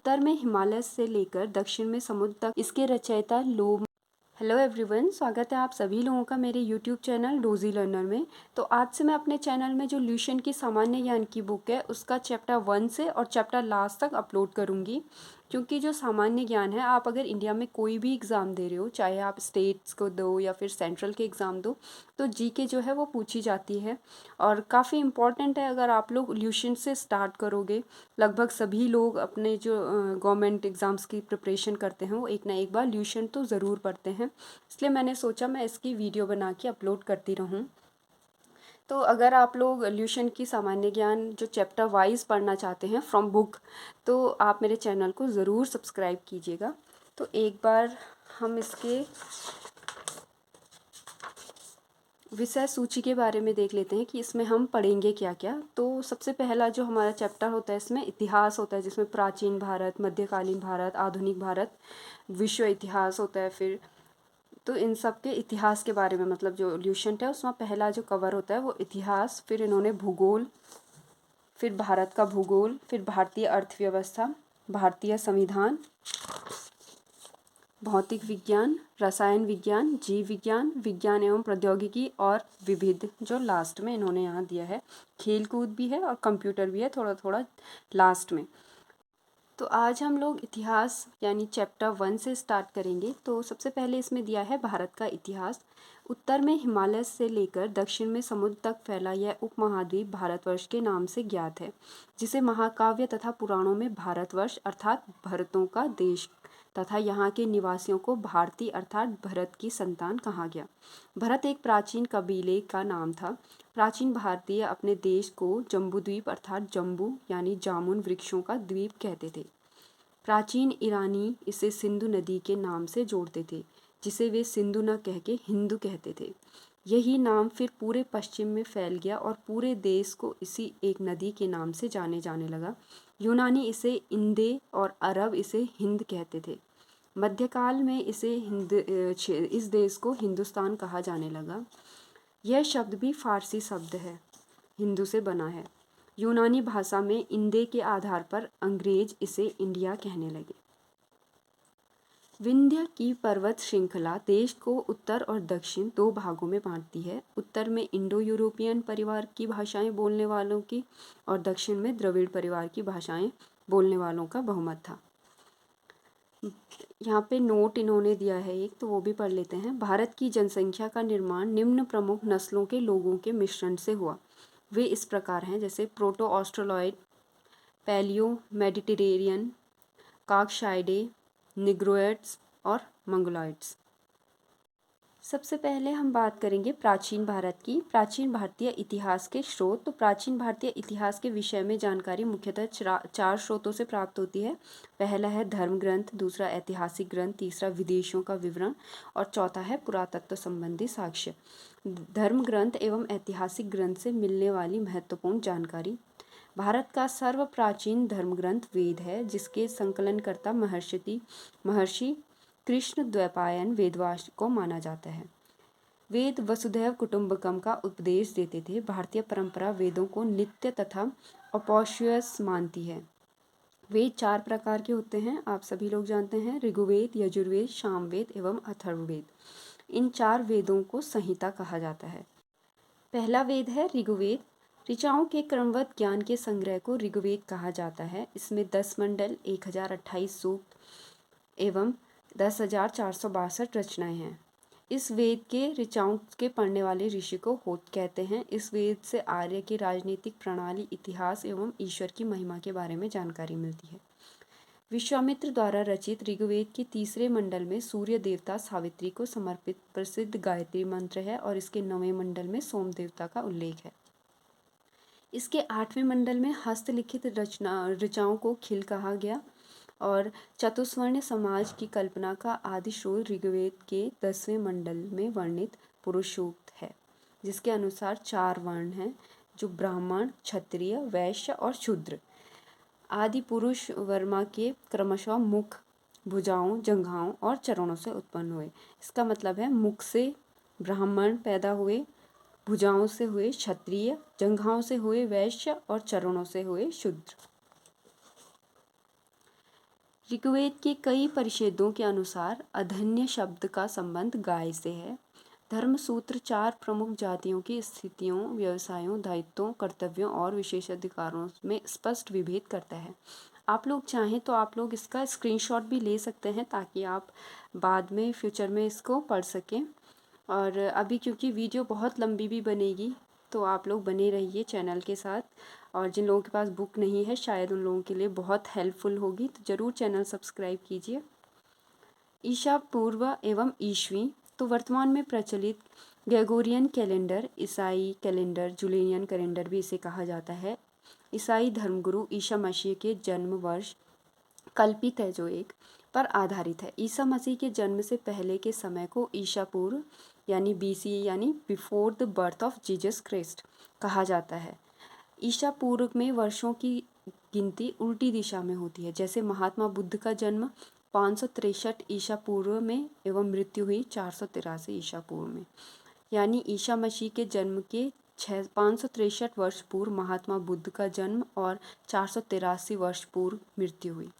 उत्तर में हिमालय से लेकर दक्षिण में समुद्र तक। इसके रचयिता लोग। हेलो एवरीवन, स्वागत है आप सभी लोगों का मेरे यूट्यूब चैनल डोजी लर्नर में। तो आज से मैं अपने चैनल में जो ल्यूशन की सामान्य ज्ञान की बुक है उसका चैप्टर 1 से और चैप्टर लास्ट तक अपलोड करूँगी। क्योंकि जो सामान्य ज्ञान है, आप अगर इंडिया में कोई भी एग्ज़ाम दे रहे हो, चाहे आप स्टेट्स को दो या फिर सेंट्रल के एग्ज़ाम दो, तो जीके जो है वो पूछी जाती है और काफ़ी इम्पॉर्टेंट है। अगर आप लोग ल्यूशन से स्टार्ट करोगे, लगभग सभी लोग अपने जो गवर्नमेंट एग्ज़ाम्स की प्रिपरेशन करते हैं वो एक ना एक बार ल्यूशन तो ज़रूर पढ़ते हैं। इसलिए मैंने सोचा मैं इसकी वीडियो बना के अपलोड करती रहूँ। तो अगर आप लोग ल्यूशन की सामान्य ज्ञान जो चैप्टर वाइज पढ़ना चाहते हैं फ्रॉम बुक, तो आप मेरे चैनल को ज़रूर सब्सक्राइब कीजिएगा। तो एक बार हम इसके विषय सूची के बारे में देख लेते हैं कि इसमें हम पढ़ेंगे क्या क्या। तो सबसे पहला जो हमारा चैप्टर होता है इसमें इतिहास होता है, जिसमें प्राचीन भारत, मध्यकालीन भारत, आधुनिक भारत, विश्व इतिहास होता है। फिर तो इन सब के इतिहास के बारे में, मतलब जो ल्यूशन है उसमें पहला जो कवर होता है वो इतिहास। फिर इन्होंने भूगोल, फिर भारत का भूगोल, फिर भारतीय अर्थव्यवस्था, भारतीय संविधान, भौतिक विज्ञान, रसायन विज्ञान, जीव विज्ञान, विज्ञान एवं प्रौद्योगिकी और विविध जो लास्ट में इन्होंने यहाँ दिया है। खेल कूद भी है और कंप्यूटर भी है थोड़ा थोड़ा लास्ट में। तो आज हम लोग इतिहास यानी चैप्टर 1 से स्टार्ट करेंगे। तो सबसे पहले इसमें दिया है भारत का इतिहास। उत्तर में हिमालय से लेकर दक्षिण में समुद्र तक फैला यह उपमहाद्वीप भारतवर्ष के नाम से ज्ञात है, जिसे महाकाव्य तथा पुराणों में भारतवर्ष अर्थात भरतों का देश तथा यहाँ के निवासियों को भारती अर्थात भरत की संतान कहा गया। भरत एक प्राचीन कबीले का नाम था। प्राचीन भारतीय अपने देश को जम्बूद्वीप अर्थात जम्बू यानी जामुन वृक्षों का द्वीप कहते थे। प्राचीन ईरानी इसे सिंधु नदी के नाम से जोड़ते थे, जिसे वे सिंधु न कह के हिंदू कहते थे। यही नाम फिर पूरे पश्चिम में फैल गया और पूरे देश को इसी एक नदी के नाम से जाने लगा। यूनानी इसे इंदे और अरब इसे हिंद कहते थे। मध्यकाल में इस देश को हिंदुस्तान कहा जाने लगा। यह शब्द भी फारसी शब्द है, हिंदू से बना है। यूनानी भाषा में इंदे के आधार पर अंग्रेज इसे इंडिया कहने लगे। विंध्य की पर्वत श्रृंखला देश को उत्तर और दक्षिण दो भागों में बांटती है। उत्तर में इंडो यूरोपियन परिवार की भाषाएं बोलने वालों की और दक्षिण में द्रविड़ परिवार की भाषाएं बोलने वालों का बहुमत था। यहाँ पे नोट इन्होंने दिया है एक, तो वो भी पढ़ लेते हैं। भारत की जनसंख्या का निर्माण निम्न प्रमुख नस्लों के लोगों के मिश्रण से हुआ। वे इस प्रकार हैं, जैसे प्रोटो ऑस्ट्रोलॉइड, पैलियो मेडिटेरेनियन, काकशाइडे, निग्रोइड्स और मंगोलॉइड्स। सबसे पहले हम बात करेंगे प्राचीन भारत की। प्राचीन भारतीय इतिहास के स्रोत। तो प्राचीन भारतीय इतिहास के विषय में जानकारी मुख्यतः चार स्रोतों से प्राप्त होती है। पहला है धर्म ग्रंथ, दूसरा ऐतिहासिक ग्रंथ, तीसरा विदेशों का विवरण और चौथा है पुरातत्व संबंधी साक्ष्य। धर्म ग्रंथ एवं ऐतिहासिक ग्रंथ से मिलने वाली महत्वपूर्ण जानकारी। भारत का सर्व प्राचीन धर्म ग्रंथ वेद है, जिसके संकलनकर्ता महर्षि कृष्ण द्वैपायन वेदव्यास को माना जाता है। वेद वसुधैव कुटुंबकम का उपदेश देते थे। भारतीय परंपरा वेदों को नित्य तथा अपौरुषेय मानती है। वेद 4 प्रकार के होते हैं, आप सभी लोग जानते हैं, ऋग्वेद, यजुर्वेद, सामवेद एवं अथर्ववेद। इन 4 वेदों को संहिता कहा जाता है। पहला वेद है ऋग्वेद। ऋचाओं के क्रमबद्ध ज्ञान के संग्रह को ऋग्वेद कहा जाता है। इसमें 10 मंडल, 1028 सूक्त एवं 10,462 रचनाएं हैं। इस वेद के ऋचाओं के पढ़ने वाले ऋषि को होत कहते हैं। इस वेद से आर्य की राजनीतिक प्रणाली, इतिहास एवं ईश्वर की महिमा के बारे में जानकारी मिलती है। विश्वामित्र द्वारा रचित ऋग्वेद के तीसरे मंडल में सूर्य देवता सावित्री को समर्पित प्रसिद्ध गायत्री मंत्र है और इसके 9वें मंडल में सोम देवता का उल्लेख है। इसके 8वें मंडल में हस्तलिखित ऋचाओं को खिल कहा गया और चतुस्वर्ण समाज की कल्पना का आदि स्रोत ऋग्वेद के 10वें मंडल में वर्णित पुरुष सूक्त है, जिसके अनुसार 4 वर्ण हैं, जो ब्राह्मण, क्षत्रिय, वैश्य और शूद्र। आदि पुरुष वर्मा के क्रमशः मुख, भुजाओं, जंघाओं और चरणों से उत्पन्न हुए। इसका मतलब है मुख से ब्राह्मण पैदा हुए, भुजाओं से हुए क्षत्रिय, जंघाओं से हुए वैश्य और चरणों से हुए शूद्र। ऋग्वेद के कई परिच्छेदों के अनुसार अधन्य शब्द का संबंध गाय से है। धर्मसूत्र 4 प्रमुख जातियों की स्थितियों, व्यवसायों, दायित्वों, कर्तव्यों और विशेषाधिकारों में स्पष्ट विभेद करता है। आप लोग चाहें तो आप लोग इसका स्क्रीनशॉट भी ले सकते हैं ताकि आप बाद में फ्यूचर में इसको पढ़ सकें। और अभी क्योंकि वीडियो बहुत लंबी भी बनेगी तो आप लोग बने रहिए चैनल के साथ। और जिन लोगों के पास बुक नहीं है शायद उन लोगों के लिए बहुत हेल्पफुल होगी, तो ज़रूर चैनल सब्सक्राइब कीजिए। ईसा पूर्व एवं ईस्वी, तो वर्तमान में प्रचलित ग्रेगोरियन कैलेंडर, ईसाई कैलेंडर, जूलियन कैलेंडर भी इसे कहा जाता है, ईसाई धर्मगुरु ईसा मसीह के जन्म वर्ष कल्पित है जो एक पर आधारित है। ईसा मसीह के जन्म से पहले के समय को ईसा पूर्व यानी BC यानी before the birth of Jesus Christ कहा जाता है। ईसा पूर्व में वर्षों की गिनती उल्टी दिशा में होती है, जैसे महात्मा बुद्ध का जन्म 563 ईसा पूर्व में एवं मृत्यु हुई 483 ईसा पूर्व में, यानी ईसा मसीह के जन्म के 563 वर्ष पूर्व महात्मा बुद्ध का जन्म और 483 वर्ष पूर्व मृत्यु हुई।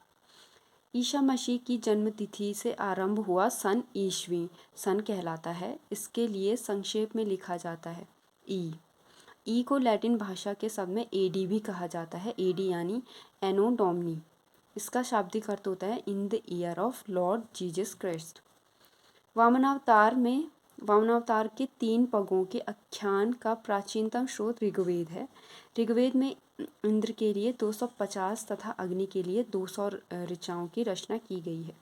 ईसा मसीह की जन्म तिथि से आरंभ हुआ सन ईस्वी सन कहलाता है। इसके लिए संक्षेप में लिखा जाता है ई को लैटिन भाषा के शब्द में AD भी कहा जाता है। AD यानी एनो डोमिनी। इसका शाब्दिक अर्थ होता है in the year of lord Jesus Christ. Vamanavatar के 3 पगों के आख्यान का प्राचीनतम स्रोत ऋग्वेद है। ऋग्वेद में इंद्र के लिए 250 तथा अग्नि के लिए 200 ऋचाओं की रचना की गई है।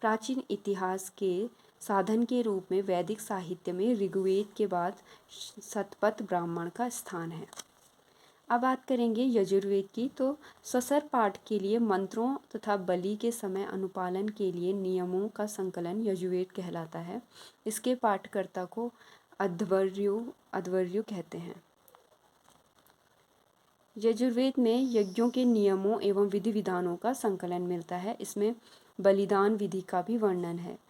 प्राचीन इतिहास के साधन के रूप में वैदिक साहित्य में ऋग्वेद के बाद शतपथ ब्राह्मण का स्थान है। अब बात करेंगे यजुर्वेद की, तो ससर पाठ के लिए मंत्रों तथा बलि के समय अनुपालन के लिए नियमों का संकलन यजुर्वेद कहलाता है। इसके पाठकर्ता को अध्वर्यु कहते हैं। यजुर्वेद में यज्ञों के नियमों एवं विधि विधानों का संकलन मिलता है। इसमें बलिदान विधि का भी वर्णन है।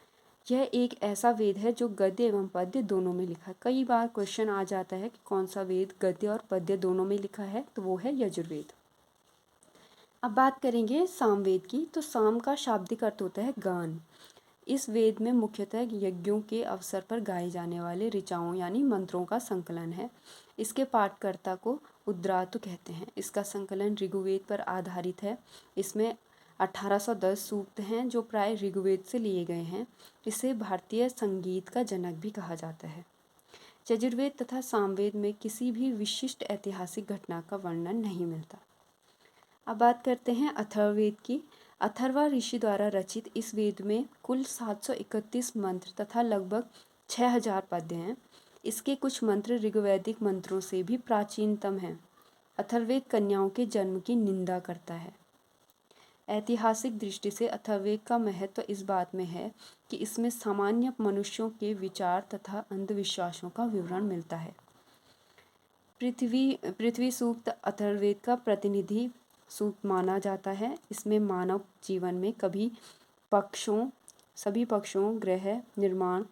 यह एक ऐसा वेद है जो गद्य एवं पद्य दोनों में लिखा है। कई बार क्वेश्चन आ जाता है कि कौन सा वेद गद्य और पद्य दोनों में लिखा है, तो वो है यजुर्वेद। अब बात करेंगे सामवेद की, तो साम का शाब्दिक अर्थ होता है गान। इस वेद में मुख्यतः यज्ञों के अवसर पर गाए जाने वाले ऋचाओं यानी मंत्रों का संकलन है। इसके पाठकर्ता को उद्रातु कहते हैं। इसका संकलन ऋग्वेद पर आधारित है। इसमें 1810 सूक्त हैं जो प्राय ऋग्वेद से लिए गए हैं। इसे भारतीय संगीत का जनक भी कहा जाता है। यजुर्वेद तथा सामवेद में किसी भी विशिष्ट ऐतिहासिक घटना का वर्णन नहीं मिलता। अब बात करते हैं अथर्ववेद की। अथर्वा ऋषि द्वारा रचित इस वेद में कुल 731 मंत्र तथा लगभग 6000 पद्य हैं। इसके कुछ मंत्र ऋग्वैदिक मंत्रों से भी प्राचीनतम हैं। अथर्ववेद कन्याओं के जन्म की निंदा करता है। ऐतिहासिक दृष्टि से अथर्ववेद का महत्व इस बात में है कि इसमें सामान्य मनुष्यों के विचार तथा अंधविश्वासों का विवरण मिलता है। पृथ्वी सूक्त अथर्ववेद का प्रतिनिधि सूक्त माना जाता है। इसमें मानव जीवन में सभी पक्षों, गृह निर्माण,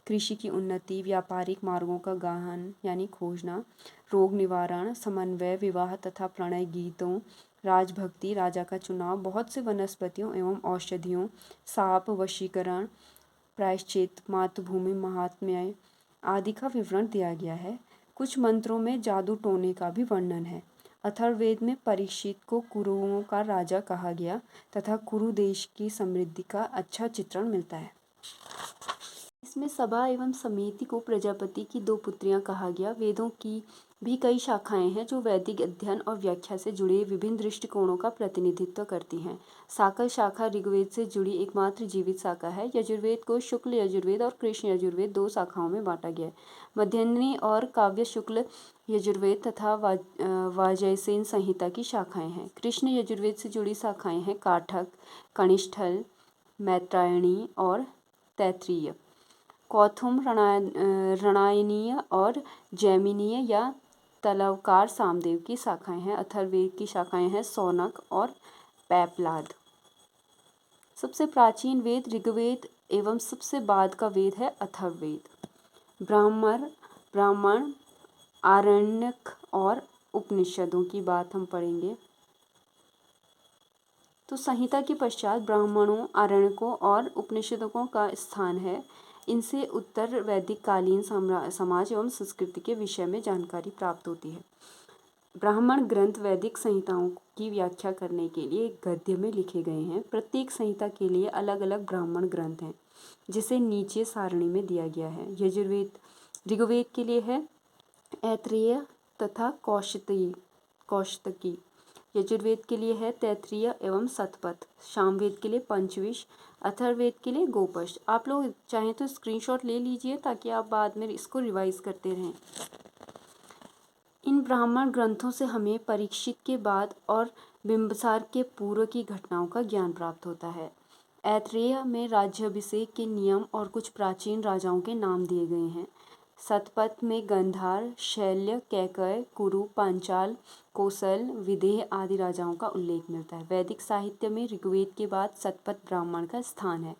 कृषि की उन्नति, व्यापारिक मार्गों का गहन यानी खोजना, रोग निवारण, समन्वय, विवाह तथा प्रणय गीतों, राजभक्ति, राजा का चुनाव, बहुत से वनस्पतियों एवं औषधियों, साप, वशीकरण, प्रायश्चित, मातृभूमि महात्म्य आदि का विवरण दिया गया है। कुछ मंत्रों में जादू टोने का भी वर्णन है। अथर्ववेद में परीक्षित को कुरुओं का राजा कहा गया तथा कुरु देश की समृद्धि का अच्छा चित्रण मिलता है। इसमें सभा एवं समिति को प्रजापति की 2 पुत्रियां कहा गया। वेदों की भी कई शाखाएं हैं जो वैदिक अध्ययन और व्याख्या से जुड़े विभिन्न दृष्टिकोणों का प्रतिनिधित्व करती हैं। साकर शाखा ऋग्वेद से जुड़ी एकमात्र जीवित शाखा है। यजुर्वेद को शुक्ल यजुर्वेद और कृष्ण यजुर्वेद 2 शाखाओं में बांटा गया है। मध्याह्नी और काव्य शुक्ल यजुर्वेद तथा वाजयसेन संहिता की शाखाएं हैं। कृष्ण यजुर्वेद से जुड़ी शाखाएं हैं काठक, कनिष्ठल, मैत्रायणी और तैत्तिरीय। कौथुम रणायनीय और जैमिनीय या तलवकार सामदेव की शाखाएं हैं। अथर्ववेद की शाखाएं हैं सौनक और पैपलाद। सबसे प्राचीन वेद ऋग्वेद एवं सबसे बाद का वेद है अथर्ववेद। ब्राह्मण, आरण्यक और उपनिषदों की बात हम पढ़ेंगे। तो तो संहिता के पश्चात ब्राह्मणों, आरण्यकों और उपनिषदों का स्थान है। इनसे उत्तर वैदिक कालीन समाज एवं संस्कृति के विषय में जानकारी प्राप्त होती है। ब्राह्मण ग्रंथ वैदिक संहिताओं की व्याख्या करने के लिए एक गद्य में लिखे गए हैं। प्रत्येक संहिता के लिए अलग अलग ब्राह्मण ग्रंथ हैं, जिसे नीचे सारणी में दिया गया है। यजुर्वेद ऋग्वेद के लिए है ऐत्रेय तथा कौशिकी। यजुर्वेद के लिए है तैत्तिरीय एवं शतपथ। सामवेद के लिए पंचविश। अथर्ववेद के लिए गोपष्ट। आप लोग चाहें तो स्क्रीनशॉट ले लीजिए ताकि आप बाद में इसको रिवाइज करते रहें। इन ब्राह्मण ग्रंथों से हमें परीक्षित के बाद और बिंबिसार के पूर्व की घटनाओं का ज्ञान प्राप्त होता है। ऐत्रेय में राज्याभिषेक के नियम और कुछ प्राचीन राजाओं के नाम दिए गए हैं। शतपथ में गंधार, शैल्य, कैकय, कुरु, पांचाल, कोसल, विदेह आदि राजाओं का उल्लेख मिलता है। वैदिक साहित्य में ऋग्वेद के बाद शतपथ ब्राह्मण का स्थान है।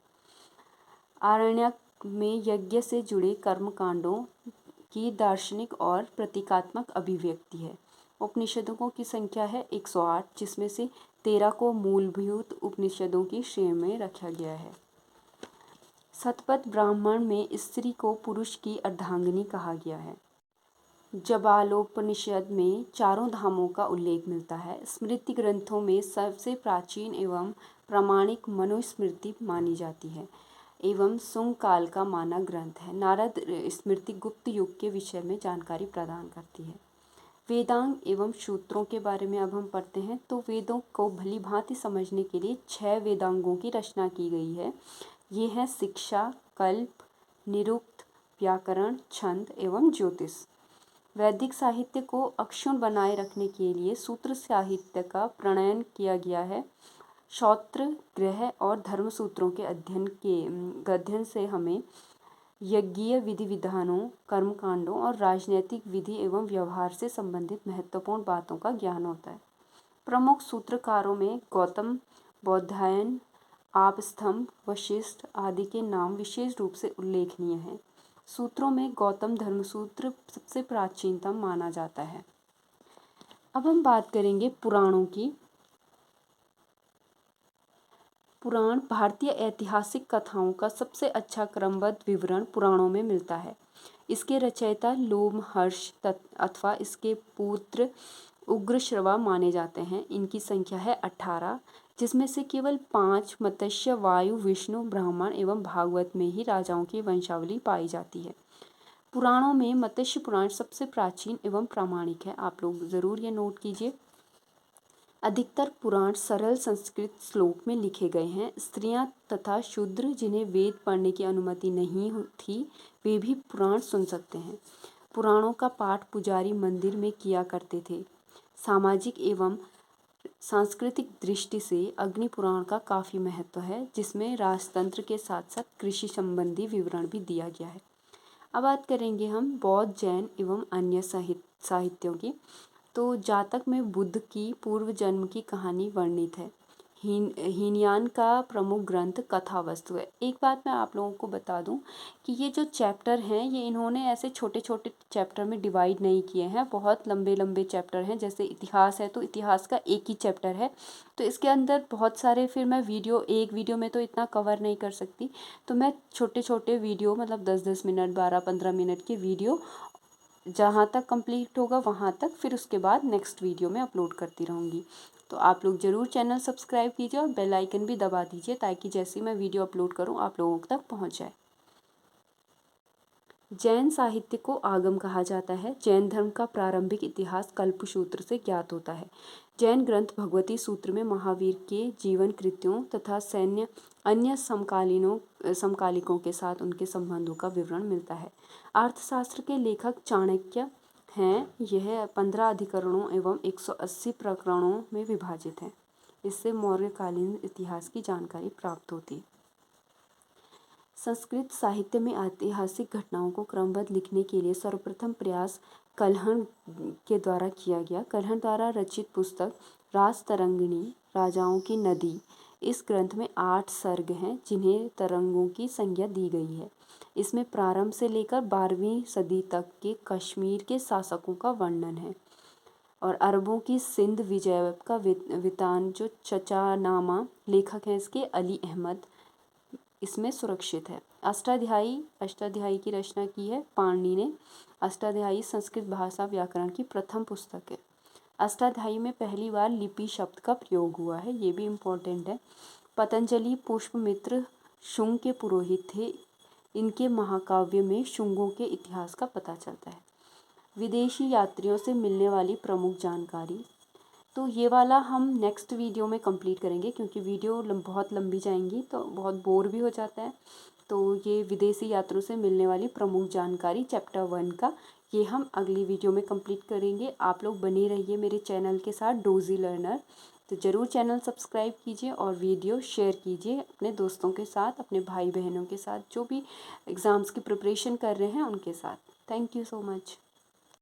आरण्यक में यज्ञ से जुड़े कर्मकांडों की दार्शनिक और प्रतीकात्मक अभिव्यक्ति है। उपनिषदों की संख्या है 108, जिसमें से 13 को मूलभूत उपनिषदों की श्रेणी में रखा गया है। शतपथ ब्राह्मण में स्त्री को पुरुष की अर्धांगिनी कहा गया है। जबालोपनिषद में चारों धामों का उल्लेख मिलता है। स्मृति ग्रंथों में सबसे प्राचीन एवं प्रामाणिक मनुस्मृति मानी जाती है एवं सुंग काल का माना ग्रंथ है। नारद स्मृति गुप्त युग के विषय में जानकारी प्रदान करती है। वेदांग एवं सूत्रों के बारे में अब हम पढ़ते हैं। तो वेदों को भली भांति समझने के लिए 6 वेदांगों की रचना की गई है। ये हैं शिक्षा, कल्प, निरुक्त, व्याकरण, छंद एवं ज्योतिष। वैदिक साहित्य को अक्षुण्ण बनाए रखने के लिए सूत्र साहित्य का प्रणयन किया गया है। श्रौत्र, ग्रह और धर्मसूत्रों के अध्ययन से हमें यज्ञीय विधि विधानों, कर्मकांडों और राजनैतिक विधि एवं व्यवहार से संबंधित महत्वपूर्ण बातों का ज्ञान होता है। प्रमुख सूत्रकारों में गौतम, बौधायन, आपस्तंभ, वशिष्ठ आदि के नाम विशेष रूप से उल्लेखनीय हैं। सूत्रों में गौतम धर्मसूत्र सबसे प्राचीनतम माना जाता है। अब हम बात करेंगे पुराणों की। पुराण भारतीय ऐतिहासिक कथाओं का सबसे अच्छा क्रमबद्ध विवरण पुराणों में मिलता है। इसके रचयिता लोमहर्ष अथवा इसके पुत्र उग्रश्रवा माने जाते हैं। इनकी संख्या है 18, जिसमें से केवल 5 मत्स्य, वायु, विष्णु, ब्राह्मण एवं भागवत में ही राजाओं की वंशावली पाई जाती है। पुराणों में मत्स्य पुराण सबसे प्राचीन एवं प्रामाणिक है। आप लोग जरूर ये नोट कीजिए। अधिकतर पुराण सरल संस्कृत श्लोक में लिखे गए हैं। स्त्रियां तथा शूद्र जिन्हें वेद पढ़ने की अनुमति नहीं थी, वे भी पुराण सुन सकते हैं। पुराणों का पाठ पुजारी मंदिर में किया करते थे। सामाजिक एवं सांस्कृतिक दृष्टि से अग्नि पुराण का काफ़ी महत्व है, जिसमें राजतंत्र के साथ साथ कृषि संबंधी विवरण भी दिया गया है। अब बात करेंगे हम बौद्ध, जैन एवं अन्य साहित्यों की। तो जातक में बुद्ध की पूर्व जन्म की कहानी वर्णित है। हीनयान का प्रमुख ग्रंथ कथावस्तु है। एक बात मैं आप लोगों को बता दूं कि ये जो चैप्टर हैं, ये इन्होंने ऐसे छोटे छोटे चैप्टर में डिवाइड नहीं किए हैं। बहुत लंबे लंबे चैप्टर हैं। जैसे इतिहास है तो इतिहास का एक ही चैप्टर है, तो इसके अंदर बहुत सारे, फिर मैं एक वीडियो में तो इतना कवर नहीं कर सकती, तो मैं छोटे छोटे वीडियो मतलब 10-10 मिनट, 12-15 मिनट के वीडियो जहाँ तक कंप्लीट होगा वहाँ तक, फिर उसके बाद नेक्स्ट वीडियो में अपलोड करती रहूँगी। तो आप लोग ज़रूर चैनल सब्सक्राइब कीजिए और बेल आइकन भी दबा दीजिए, ताकि जैसे ही मैं वीडियो अपलोड करूँ आप लोगों तक पहुँच जाए। जैन साहित्य को आगम कहा जाता है। जैन धर्म का प्रारंभिक इतिहास कल्पसूत्र से ज्ञात होता है। जैन ग्रंथ भगवती सूत्र में महावीर के जीवन कृत्यों तथा अन्य समकालिकों के साथ उनके संबंधों का विवरण मिलता है। अर्थशास्त्र के लेखक चाणक्य हैं। यह 15 अधिकरणों एवं 180 प्रकरणों में विभाजित है। इससे मौर्यकालीन इतिहास की जानकारी प्राप्त होती है। संस्कृत साहित्य में ऐतिहासिक घटनाओं को क्रमबद्ध लिखने के लिए सर्वप्रथम प्रयास कल्हण के द्वारा किया गया। कल्हण द्वारा रचित पुस्तक राजतरंगिणी, राजाओं की नदी, इस ग्रंथ में 8 सर्ग हैं, जिन्हें तरंगों की संज्ञा दी गई है। इसमें प्रारंभ से लेकर 12वीं सदी तक के कश्मीर के शासकों का वर्णन है और अरबों की सिंध विजय का वितान जो चचानामा लेखक हैं इसके अली अहमद इसमें सुरक्षित है। अष्टाध्यायी की रचना की है पाणिनि ने। अष्टाध्यायी संस्कृत भाषा व्याकरण की प्रथम पुस्तक है। अष्टाध्यायी में पहली बार लिपि शब्द का प्रयोग हुआ है, ये भी इम्पोर्टेंट है। पतंजलि पुष्पमित्र शुंग के पुरोहित थे। इनके महाकाव्य में शुंगों के इतिहास का पता चलता है। विदेशी यात्रियों से मिलने वाली प्रमुख जानकारी, तो ये वाला हम नेक्स्ट वीडियो में कंप्लीट करेंगे क्योंकि वीडियो बहुत लंबी जाएंगी तो बहुत बोर भी हो जाता है। तो ये विदेशी यात्रियों से मिलने वाली प्रमुख जानकारी चैप्टर 1 का ये हम अगली वीडियो में कंप्लीट करेंगे। आप लोग बने रहिए मेरे चैनल के साथ डोजी लर्नर। तो ज़रूर चैनल सब्सक्राइब कीजिए और वीडियो शेयर कीजिए अपने दोस्तों के साथ, अपने भाई बहनों के साथ, जो भी एग्ज़ाम्स की प्रिपरेशन कर रहे हैं उनके साथ। Thank you so much.